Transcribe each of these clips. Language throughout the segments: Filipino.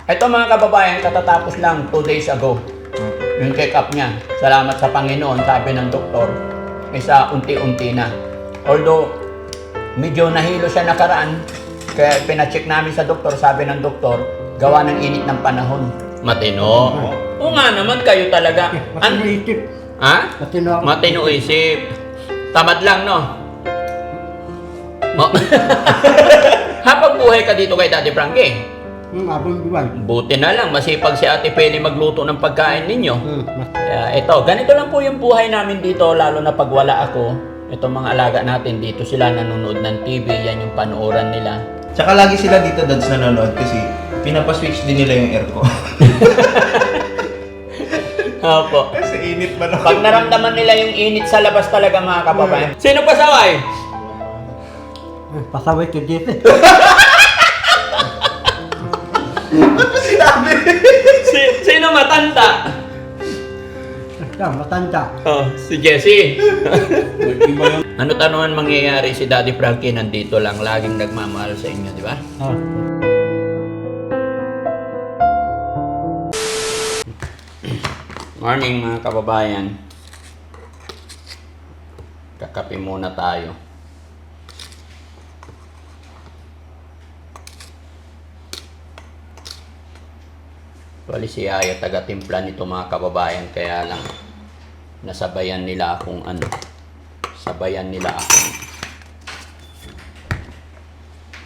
Ito mga kababayan, katatapos lang 2 days ago. Yung check-up niya. Salamat sa Panginoon, sabi ng doktor. Isa unti-unti na. Although, medyo nahilo siya nakaraan. Kaya pina-check namin sa doktor, sabi ng doktor, gawa ng init ng panahon. Matino. Oo nga naman, kayo talaga. Matino isip. Ha? Matino ako. Matino isip. Tamad lang, no? Habang buhay ka dito kay Daddy Frankie. Abang buwan. Buti na lang, masipag si Ate Peli magluto ng pagkain ninyo. Kaya ito, ganito lang po yung buhay namin dito, lalo na pag wala ako. Itong mga alaga natin dito, sila nanonood ng TV, yan yung panooran nila. Tsaka lagi sila dito, dads, nanonood kasi pinapaswitch din nila yung aircon. Opo. Kasi init pa Pag naramdaman nila yung init sa labas talaga mga kababayan. Sino pasaway? Pasaway ko dito. Ba't mo sinabi? Sino matanda? Matanda. Oh, si Jessie. Ano naman mangyayari si Daddy Frankie nandito lang, laging nagmamahal sa inyo, di ba? Morning mga kababayan. Kakape muna tayo. Bali si Aya taga-timpla nito mga kababayan, kaya lang nasabayan nila akong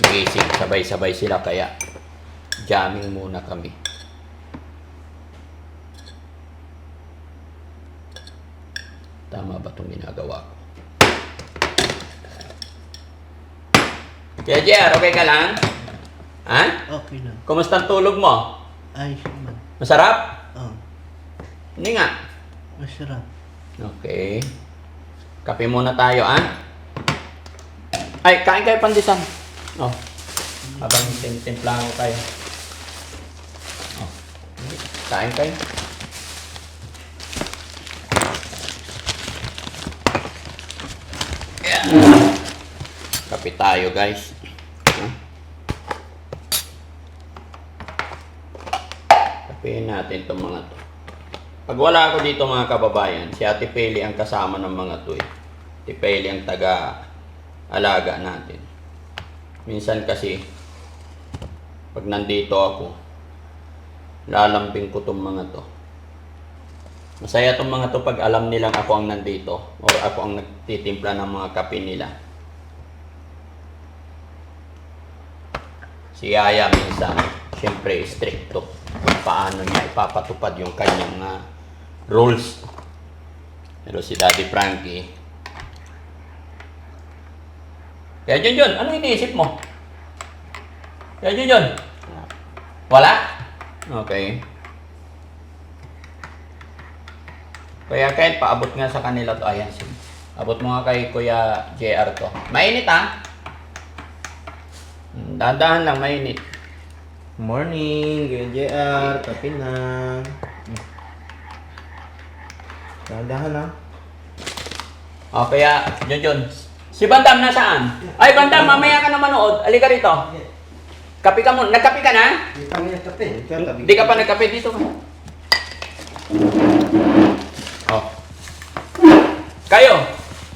gising, sabay-sabay sila kaya jamming muna kami. Tama ba itong ginagawa ko? Kaya JR, okay ka lang? Ha? Okay lang. Kumusta ang tulog mo? Ayos man. Masarap? Oh, Hindi nga. masarap. Okay. Kape muna tayo, ah? Ay, kain kayo pandisan. Oh. Habang timpla ko tayo. Oh. Kain kayo. Yeah. Kape tayo, guys. Huh? Kapehin natin itong mga to. Pag wala ako dito mga kababayan, si Ate Peli ang kasama ng mga to eh. Ate Peli ang taga-alaga natin. Minsan kasi, pag nandito ako, lalambing ko itong mga to. Masaya itong mga to pag alam nilang ako ang nandito o ako ang nagtitimpla ng mga kape nila. Si Yaya minsan, siyempre stricto kung paano niya ipapatupad yung kanyang rules. Pero si Daddy Frankie, kaya Junjun, ano iniisip mo? Kaya Junjun, wala? Okay. Kaya kahit paabot nga sa kanila to, ayan sige. Abot mo nga kay Kuya JR to. Mainit ha? Dahan-dahan lang, mainit. Morning, Kuya JR, kape na. Dahan-dahan na. O kaya, Junjun, si Bandam nasaan? Ay Bandam, mamaya ka na manood. Halika rito. Kape ka muna. Nagkape ka na? Di pa nga kape. Hindi ka pa nagkape dito ka. Oh. Kayo,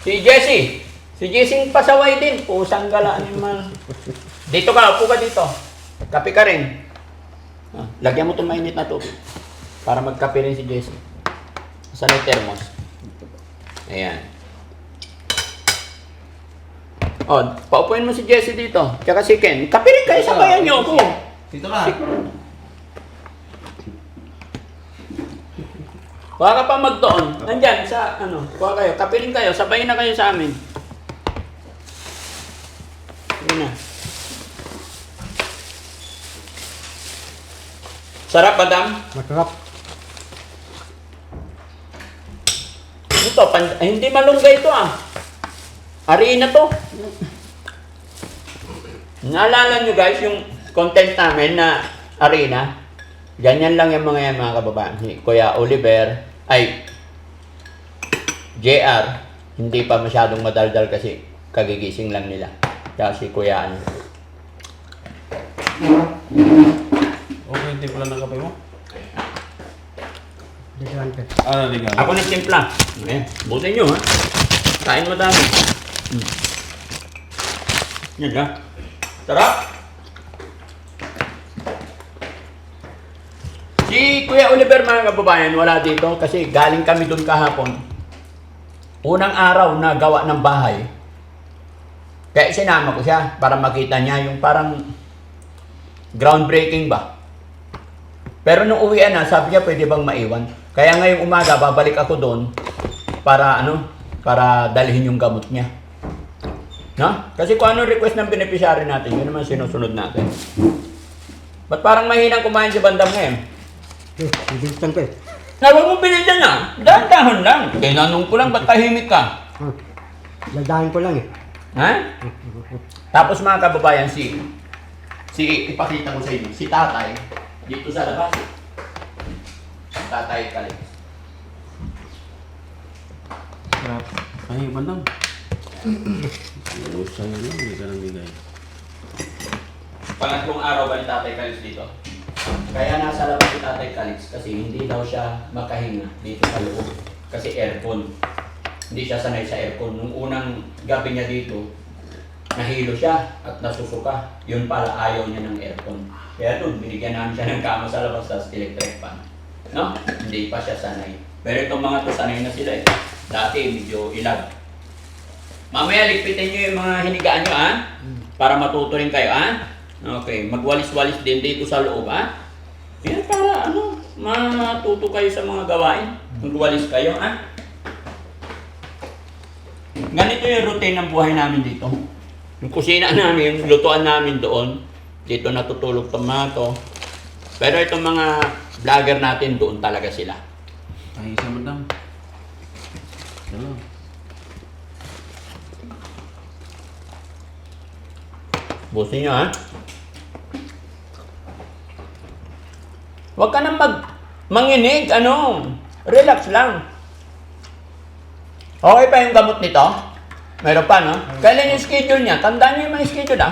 si Jessie. Si Jessie pasaway din. Pusang gala animal. Dito ka, upo ka dito. Kape ka rin. Ah, lagyan mo itong mainit na tubig. Para magkape rin si Jessie. Saan yung thermos? Ayan. Oh, paupuin mo si Jessie dito. Tsaka si Ken. Kape rin kayo, sabayan niyo ako. Dito ka. Kuha ka pa magdoon. Nandyan sa ano, kuha kayo. Kape rin kayo, sabayin na kayo sa amin. Sige na. Sarap, Madam? Masarap. Ito, hindi malunggay ito ah. Harina to. Naalala nyo guys yung content namin na harina? Ganyan lang yung mga yan mga kababayan. Kuya Oliver, ay JR, hindi pa masyadong madaldal kasi kagigising lang nila. Kaya si Kuya ano. Okay timpla ng kape mo? Ligawan ka. Ah, naligaw. Ako nagtimpla. Eh, buti nyo ha. Kain mo dami. Yan ha. Sarap. Si Kuya Oliver mga kababayan wala dito kasi galing kami doon kahapon. Unang araw na gawa ng bahay. Kaya sinama ko siya para makita niya yung parang groundbreaking ba. Pero nung uwian na, sabi niya pwede bang maiwan. Kaya ngayong umaga babalik ako doon para para dalhin yung gamot niya. No? Kasi kung ano request ng beneficiary natin, yun naman sinusunod natin. Ba't parang mahinang kumain si Bandam ngayon? Bilisan ka eh. Huwag mong pinigyan na. Dahan-dahan lang. Tinanong ko lang, ba't tahimik ka? Ladahin ko lang eh. Ha? Tapos mga kababayan, ipakita ko sa inyo, si tatay, dito sa labas. Si tatay Kalik. Sarap. Ay, bandang. Oo, sa'yo lang. Hindi ka nang bigay. Pangatlong araw ba ni tatay Kalik dito? Kaya nasa labas si tatay Kalik kasi hindi daw siya makahinga dito sa loob. Kasi aircon. Hindi siya sanay sa aircon. Nung unang gabi niya dito, nahilo siya at nasusuka. Yun pala ayaw niya ng aircon. Kaya doon, binigyan namin siya ng kama sa labas sa electric fan. No? Hindi pa siya sanay. Pero itong mga to sanay na sila eh. Dati medyo ilag. Mamaya ligpitin nyo yung mga hinigaan nyo ha? Para matuto rin kayo ha? Okay, magwalis-walis din dito sa loob ha? Yan para matuto kayo sa mga gawain. Magwalis kayo ha? Ganito yung routine ng buhay namin dito. Yung kusina namin, yung lutuan namin doon, dito natutulog itong mga to. Pero itong mga vlogger natin, doon talaga sila. Ay, isa bandang. Dalawa. Busin nyo ha. Huwag ka nang manginig, relax lang. Okay pa yung gamot nito? Meron pa, no? Kailan yung schedule niya? Tandaan niyo yung mga schedule, ha?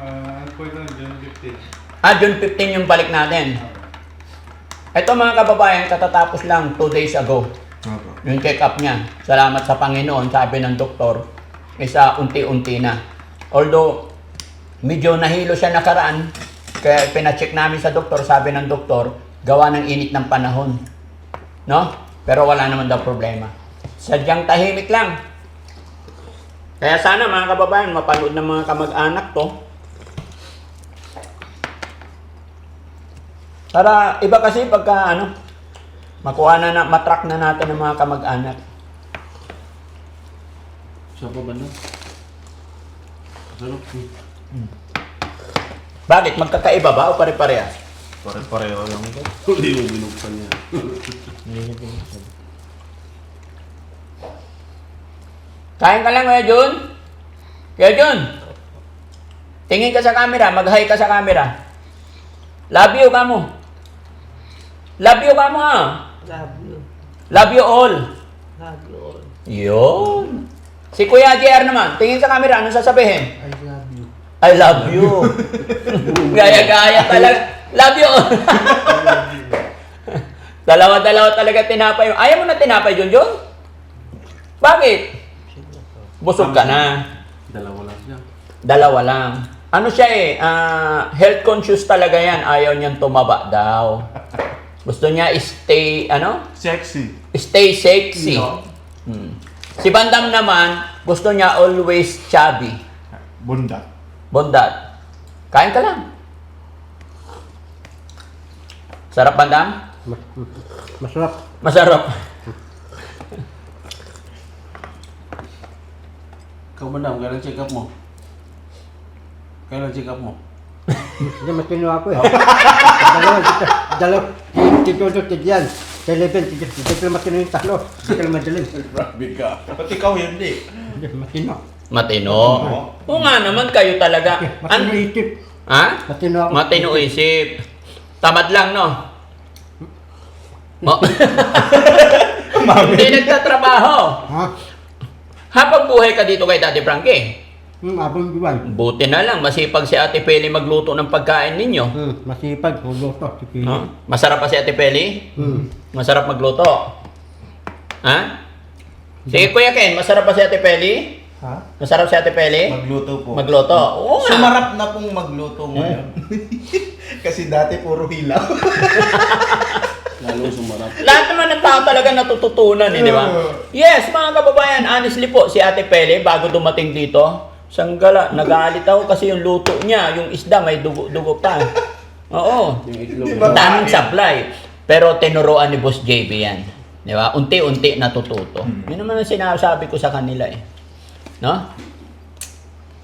Ano po ito? June 15. June 15 yung balik natin. Ito mga kababayan, katatapos lang 2 days ago. Yung check-up niya. Salamat sa Panginoon, sabi ng doktor, isa unti-unti na. Although, medyo nahilo siya nakaraan, kaya pina-check namin sa doktor, sabi ng doktor, gawa ng init ng panahon. No? Pero wala naman daw problema. Sadyang tahimik lang. Kaya sana mga kababayan, mapanood ng mga kamag-anak to. Para iba kasi pagka makuha na matrack na natin ng mga kamag-anak. Siya pa bandang. Sarap. Bakit? Magkakaiba ba o pare-parehas? Pare-pareho lang ito. Hindi mo binuksan niya. Kain ka lang, Kuya Jun. Kuya Jun, tingin ka sa camera, mag-hi ka sa camera. Love you ka mo. Love you ka mo ha. Love you. Love you all. Love you all. Yun. Si Kuya JR naman, tingin sa camera, ano sasabihin? I love you. I love you. Gaya-gaya talaga. Love you all. Dalawa-dalawa talaga tinapay. Ayaw mo na tinapay, Junjun? Bakit? Busog ka na. Dalawa lang siya. Dalawa lang. Ano siya health conscious talaga yan. Ayaw niyang tumaba daw. Gusto niya stay, Sexy. stay sexy. No. Si Bandam naman, gusto niya always chubby. Bunda. Bondat. Kain ka lang. Sarap, Bandam? Masarap. Masarap. Ikaw bandang, kailan check up mo? Kailan check up mo? Hindi, matino ako eh. Dalawa. Titulo, tigyan. Telepen, tigyan matino yung talo. Tigyan madaling. Grabe ka. Dapat ikaw hindi. Hindi, matino. Matino. Oo nga naman, kayo talaga. Matino itip. Ha? Matino ako. Matino isip. Tamad lang, no? Hindi nagtatrabaho. Ha? Habang buhay ka dito kay Daddy Frankie. Abang buwan. Buti na lang, masipag si Ate Peli magluto ng pagkain ninyo. Masipag, luto. Si No? Masarap pa si Ate Peli? Masarap magluto. Ha? Si Kuya Ken, masarap pa si Ate Peli? Ha? Masarap si Ate Peli? Magluto po. Magluto. Oo nga. Sumarap na pong magluto ngayon. Kasi dati puro hilaw. Lalo sumarap. Lahat naman ng tao talaga natututunan, di ba? Yes, mga kababayan, honestly po, si Ate Pele, bago dumating dito, sanggala, nagalit ako kasi yung luto niya, yung isda, may dugo pa. Oo. Yung itlog. Diba? Daming supply. Pero tinuruan ni Boss JB yan. Di ba? Unti-unti natututo. Yun naman ang sinasabi ko sa kanila eh. No?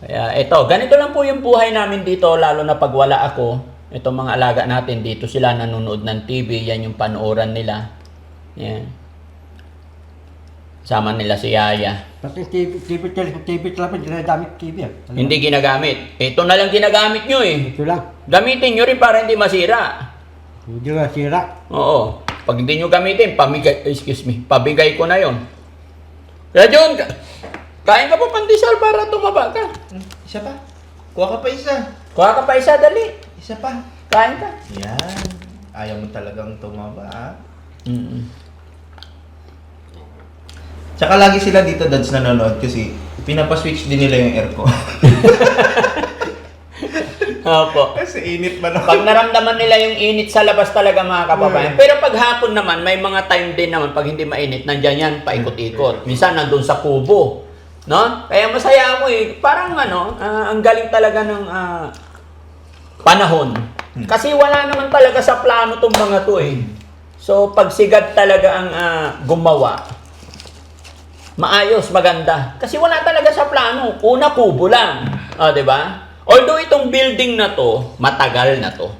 Kaya ito, ganito lang po yung buhay namin dito, lalo na pag wala ako. Itong mga alaga natin dito, sila nanonood ng TV, yan yung panooran nila. Yan. Sama nila si Yaya. Pati TV talaga, ginagamit TV. Hindi ginagamit. Ito na lang ginagamit nyo eh. Ito lang. Gamitin nyo rin para hindi masira. Hindi nga sira. Oo. Pag hindi nyo gamitin, pabigay ko na yon. Kaya John, kain ka po pandesal para tumaba ka. Isa pa. Kuha ka pa isa. Kuha ka pa isa, dali. Isa pa. Kain ka. Yan. Ayaw mo talagang tumaba, ha? Tsaka lagi sila dito, dads, nanonood kasi pinapaswitch din nila yung aircon. Opo. Kasi init man Pag naramdaman nila yung init sa labas talaga mga kababayan. Pero pag hapon naman, may mga time din naman pag hindi mainit, nandyan yan, paikot-ikot. Minsan nandun sa kubo. No? Kaya masaya ako eh. Parang ang galing talaga ng panahon. Kasi wala naman talaga sa plano tong mga to eh. So pag sigad talaga ang gumawa, maayos, maganda. Kasi wala talaga sa plano. Una, kubo lang. Di ba? Although itong building na to, matagal na to.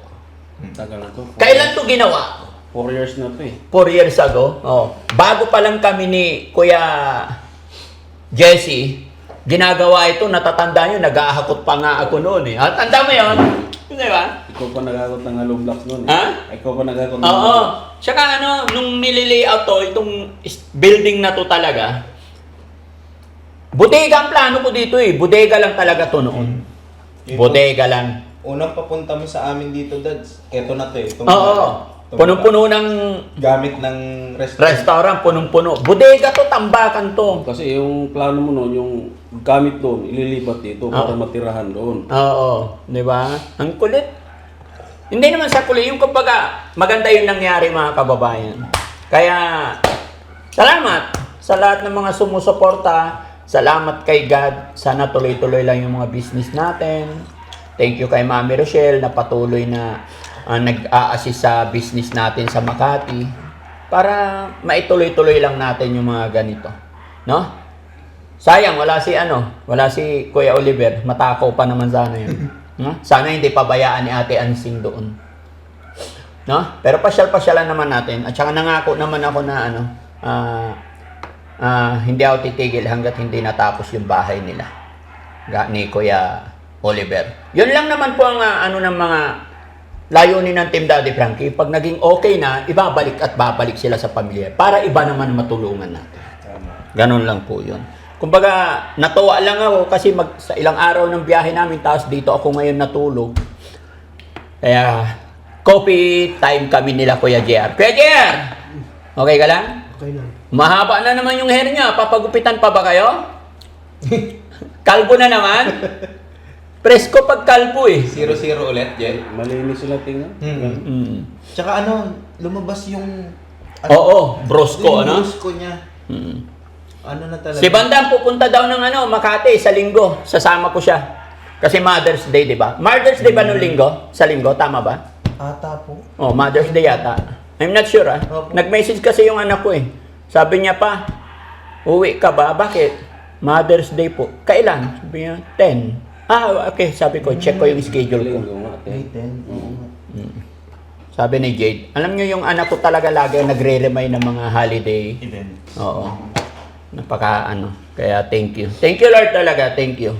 Tagal na to. Kailan to ginawa? 4 years na to eh. 4 years ago. Oh. Bago pa lang kami ni Kuya Jesse, ginagawa ito, natatanda nyo, nag-aahakot pa nga ako noon eh. Tanda mo yun? Di ba? Ikaw pa nagakot ng hollow blocks noon eh. Ha? Ikaw pa nagakot ng Oo. Tsaka nung nililayout to, itong building na to talaga, bodega ang plano ko dito eh. Bodega lang talaga to noon. Bodega lang. Unang papunta mo sa amin dito, dads, eto na to eh. Oo. Punong-puno ng gamit ng restaurant, punong-puno. Bodega to, tambakan to. Kasi yung plano mo noon, yung gamit doon, ililipat dito para matirahan doon. Oo. Di ba? Ang kulit. Hindi naman sa kulit. Yung kumbaga, maganda yung nangyari mga kababayan. Kaya, salamat sa lahat ng mga sumusuporta. Salamat kay God. Sana tuloy-tuloy lang yung mga business natin. Thank you kay Mami Rochelle na patuloy na nag-a-assist sa business natin sa Makati para maituloy-tuloy lang natin yung mga ganito. No? Sayang, wala si Kuya Oliver. Matakaw pa naman sana yun. No? Sana hindi pabayaan ni Ate Ansing doon. No? Pero pasyal-pasyalan naman natin. At saka nangako naman ako na hindi ako titigil hanggat hindi natapos yung bahay nila ni Kuya Oliver. Yun lang naman po ang ng mga layunin ng Team Daddy Frankie. Pag naging okay na, ibabalik at babalik sila sa pamilya para iba naman matulungan natin. Ganon lang po yun. Kumbaga, natuwa lang ako kasi sa ilang araw ng biyahe namin, tapos dito ako ngayon natulog. Kaya, coffee time kami nila Kuya JR. Kuya JR! Okay ka lang? Okay lang. Mahaba na naman yung hair niya. Papagupitan pa ba kayo? Kalbo na naman? Presko pag kalbo eh. 0-0 ulit, Jen. Malinis sila tingnan. Tsaka lumabas yung... Oo, brosko, yung brosko niya. Mm. Ano na talaga? Si Bandang pupunta daw ng Makati sa linggo. Sasama ko siya. Kasi Mother's Day, di ba? Mother's Day ba nung linggo? Sa linggo, tama ba? Ata po. Oh, Mother's Day yata. I'm not sure Opo. Nag-message kasi yung anak ko eh. Sabi niya pa, uwi ka ba? Bakit? Mother's Day po. Kailan? Sabi niya, 10. Okay. Sabi ko, check ko yung schedule ko. Linggo nga, May te. 10. Sabi ni Jade, alam niyo yung anak ko talaga lagi nagre-remind ng mga holiday. Event. Oo. Kaya thank you. Thank you Lord talaga, thank you.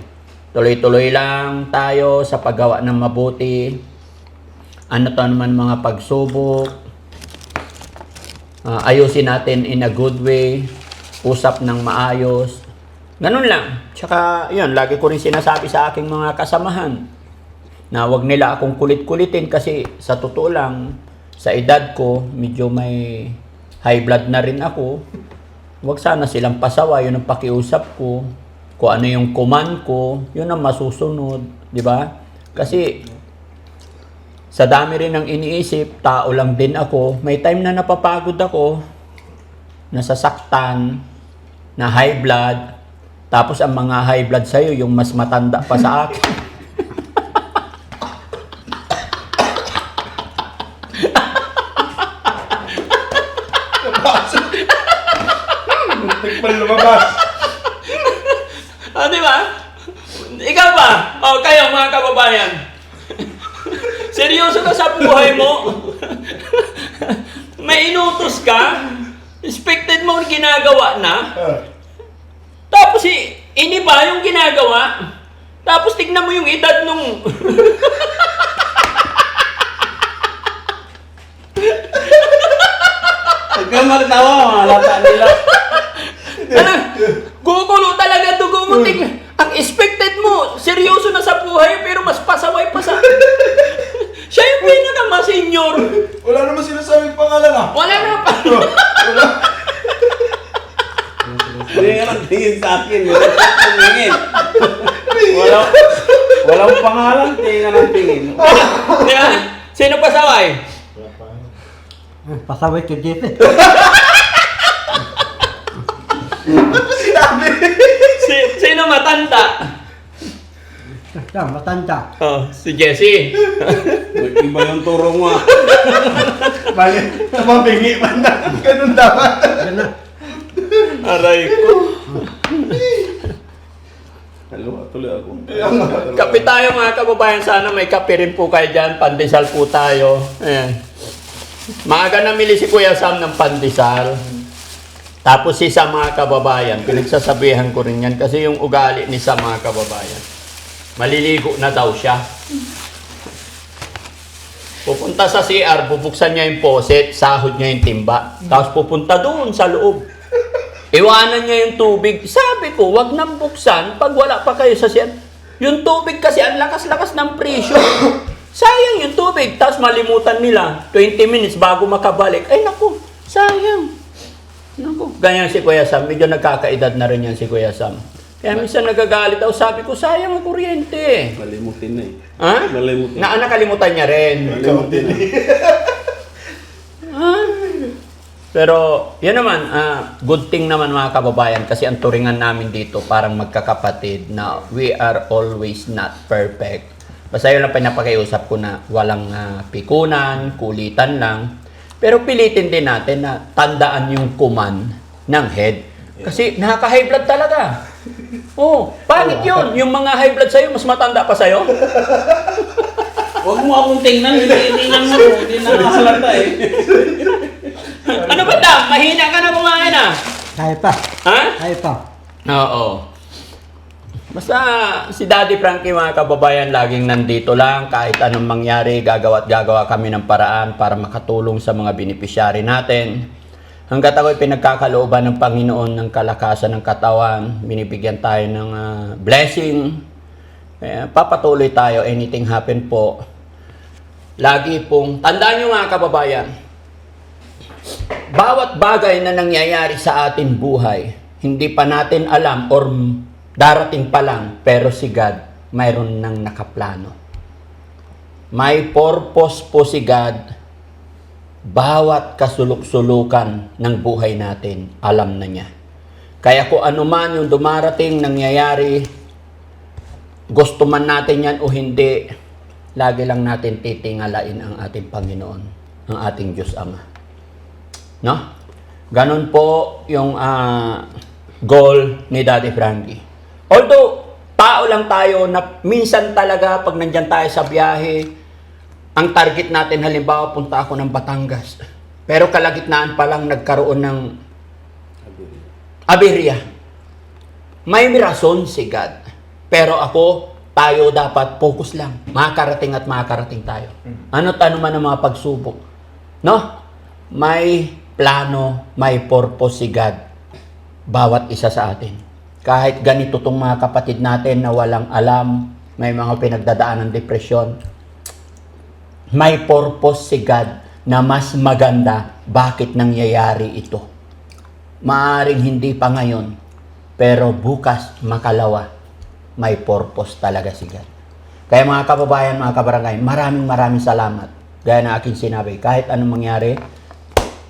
Tuloy-tuloy lang tayo sa paggawa ng mabuti. Naman mga pagsubok. Ayusin natin in a good way. Usap ng maayos. Ganun lang. Tsaka, yun, lagi ko rin sinasabi sa aking mga kasamahan na wag nila akong kulit-kulitin kasi sa totoo lang, sa edad ko, medyo may high blood na rin ako. Wag sana silang pasawa, yun ang pakiusap ko. Kung ano yung command ko, yun ang masusunod. Di ba? Kasi, sa dami rin ng iniisip, tao lang din ako. May time na napapagod ako, nasasaktan, na high blood. Tapos ang mga high blood sa'yo, yung mas matanda pa sa akin. Tigpal lumabas. Di ba? Ikaw ba? O, kayo mga kababayan. Seryoso ka sa buhay mo? May inutos ka? Expected mo ginagawa na? Tapos iniba yung ginagawa? Tapos tignan mo yung edad nung... Huwag kang magtawa, mga lata nila. Ano? Gugulo talaga dugo mo. Ang expected mo, seryoso na sa buhay, pero mas pasaway pa sa... Siya yung pinaka-ma-senior. Wala naman sinasabing pangalan ah. Wala na pa. Hindi ka nang tingin sa akin. Tingin. Walang pangalan, tingin ka nang tingin. Di ba? Sino pasaway? Pasaway ka dito. Sinabi. Sino matanda? Siya, matanda. Oh, si Jessie. Iba yung turo mo. Bali, mabingi man na. Ganun dapat. Yan na. Aray ko. Hello, tuloy ako. Kape tayo mga kababayan. Sana may kape rin po kayo dyan. Pandesal po tayo. Ayan. Maaga namili si Kuya Sam ng pandesal. Tapos si Sam mga kababayan, pinagsasabihan ko rin yan kasi yung ugali ni Sam mga kababayan. Maliligo na daw siya. Pupunta sa CR, bubuksan niya yung faucet, sahod niya yung timba. Tapos pupunta doon sa loob. Iwanan niya yung tubig. Sabi ko, wag nang buksan pag wala pa kayo sa CR. Yung tubig kasi ang lakas-lakas ng presyo. Sayang yung tubig. Tapos malimutan nila. 20 minutes bago makabalik. Ay naku, sayang. Naku. Ganyan si Kuya Sam. Medyo nagkakaedad na rin yan si Kuya Sam. Kaya minsan nagagalit ako. Sabi ko, sayang ang kuryente. Nalimutin na eh. Ha? Nalimutin. Nakalimutan niya rin. Ikaw din. Pero, yan naman, good thing naman mga kababayan kasi ang turingan namin dito parang magkakapatid na we are always not perfect. Basta yun lang pinapakiusap ko na walang pikunan, kulitan lang. Pero pilitin din natin na tandaan yung command ng head. Kasi nakaka-high blood talaga. Oh, pangit yun. Yung mga high blood sa'yo, mas matanda pa sa'yo. Huwag mo akong tingnan, tingnan mo. Hindi nakakalata eh. Ano ba Dam? Mahina ka na kumain ah. Kaya pa. Ha? Kaya pa. Oo. Basta si Daddy Frankie mga kababayan laging nandito lang. Kahit anong mangyari, gagawa kami ng paraan para makatulong sa mga beneficiary natin. Hanggat ako'y pinagkakalooban ng Panginoon ng kalakasan ng katawan, binibigyan tayo ng blessing. Papatuloy tayo, anything happen po. Lagi pong, tandaan nyo mga kababayan, bawat bagay na nangyayari sa ating buhay, hindi pa natin alam or darating pa lang, pero si God mayroon nang nakaplano. May purpose po si God. Bawat kasuluk-sulukan ng buhay natin, alam na niya. Kaya kung ano man yung dumarating, nangyayari, gusto man natin yan o hindi, lagi lang natin titingalain ang ating Panginoon, ang ating Diyos Ama. No? Ganon po yung goal ni Daddy Frankie. Although, tao lang tayo na minsan talaga pag nandyan tayo sa biyahe, ang target natin halimbawa punta ako ng Batangas. Pero kalagitnaan pa lang nagkaroon ng aberya. May rason si God. Pero tayo dapat focus lang. Makakarating at makakarating tayo. Ano't ano man ang mga pagsubok. No? May plano, may purpose si God. Bawat isa sa atin. kahit ganito tong mga kapatid natin na walang alam, may mga pinagdadaan ng depresyon, may purpose si God na mas maganda bakit nangyayari ito. Maaring hindi pa ngayon, pero bukas, makalawa, may purpose talaga si God. Kaya mga kababayan, mga kabarangay, maraming salamat. Gaya na aking sinabi, kahit anong mangyari,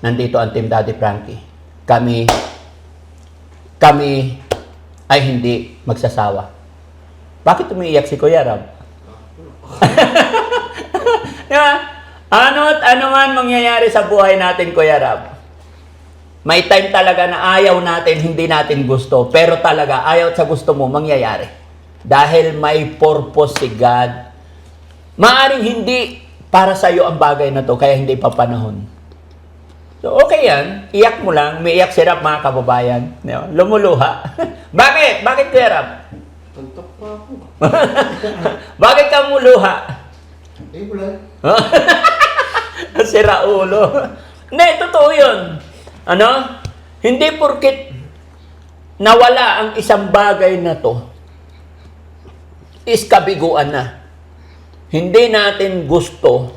nandito ang Team Daddy Frankie. Kami ay hindi magsasawa. Bakit umiiyak si Kuya Rab? Diba? Ano't ano man mangyayari sa buhay natin, Kuya Rab, may time talaga na ayaw natin, hindi natin gusto, pero talaga ayaw sa gusto mo mangyayari. Dahil may purpose si God. Maaring hindi para sa iyo ang bagay na to, kaya hindi pa panahon. So, okay yan. Iyak mo lang. May iyak si Rab, mga kababayan. Lumuluha. Bakit? Bakit, Kuya Rab? Tantok pa ako. Bakit ka muluha? Eh, wala. Sira ulo. Hindi, totoo yun. Ano? Hindi porket nawala ang isang bagay na to, is kabiguan na. Hindi natin gusto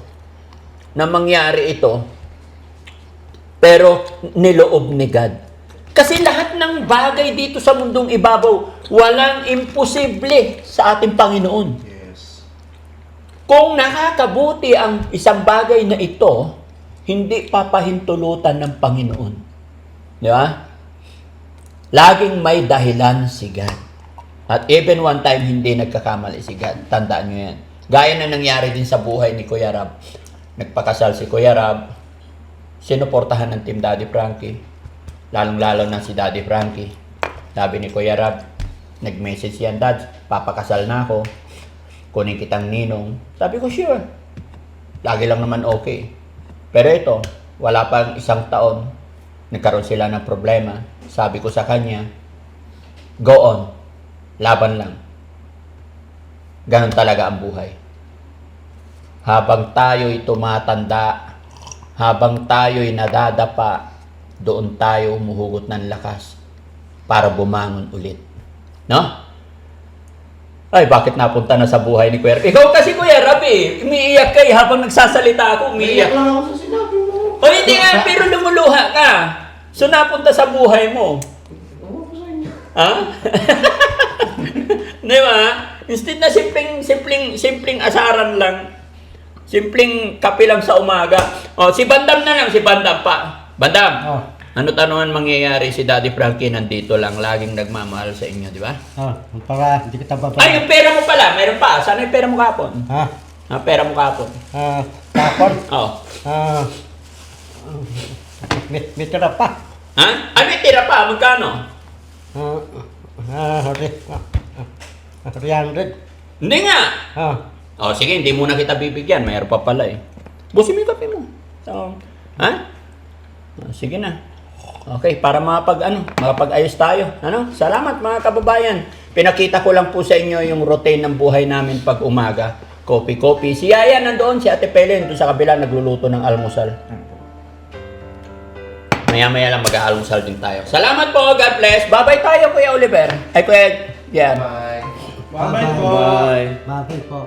na mangyari ito, pero niloob ni God. Kasi lahat ng bagay dito sa mundong ibabaw, walang imposible sa ating Panginoon. Yes. Kung nakakabuti ang isang bagay na ito, hindi papahintulutan ng Panginoon. Di ba? Laging may dahilan si God. At even one time, hindi nagkakamali si God. Tandaan nyo yan. Gaya na nangyari din sa buhay ni Kuya Rab. Nagpakasal si Kuya Rab. Sinuportahan ng Team Daddy Frankie. Lalong-lalo na si Daddy Frankie. Sabi ni Kuya Rab, nag-message yan, Dad, papakasal na ako. Kunin kitang ninong. Sabi ko, sure. Lagi lang naman okay. Pero ito, wala pang isang taon, nagkaroon sila ng problema. Sabi ko sa kanya, go on. Laban lang. Ganon talaga ang buhay. Habang tayo'y tumatanda, habang tayo'y nadadapa, doon tayo humuhugot ng lakas para bumangon ulit. No? Ay, bakit napunta na sa buhay ni Kuya Rab? Ikaw kasi, Kuya Rab, umiiyak kayo habang nagsasalita ako, umiiyak. Iyak lang ako sa sinabi mo. O hindi nga, pero lumuluha ka. So, napunta sa buhay mo. Ewan ko sa inyo. Ha? Di ba? Instead na simpleng asaran lang, simpleng kape lang sa umaga. O, si Bandam na lang, si Bandam pa. Bandam, Oh. ano tanungan mangyayari si Daddy Frankie nandito lang, laging nagmamahal sa inyo, di ba? Para hindi kita babalik. Ay, yung pera mo pala, meron pa. Sana yung pera mo kapon? Ha? Pera mo kapon. Tapon? Oo. May tira pa. Ha? Ay, may tira pa. Magkano? 300. Hindi nga. Ah, Sige, hindi muna kita bibigyan. Mayroon pa pala eh. Busin mo yung kape mo. So, ha? Sige na. Okay, para makapag-ayos tayo. Salamat mga kababayan. Pinakita ko lang po sa inyo yung routine ng buhay namin pag umaga. Coffee. Si Yaya nandoon, si Ate Pelen doon sa kabila nagluluto ng almusal. Maya-maya lang mag-aalmusal din tayo. Salamat po, God bless. Bye-bye tayo, Kuya Oliver. Ay, Kuya Yan. Bye. Bye-bye po. Bye. bakit po?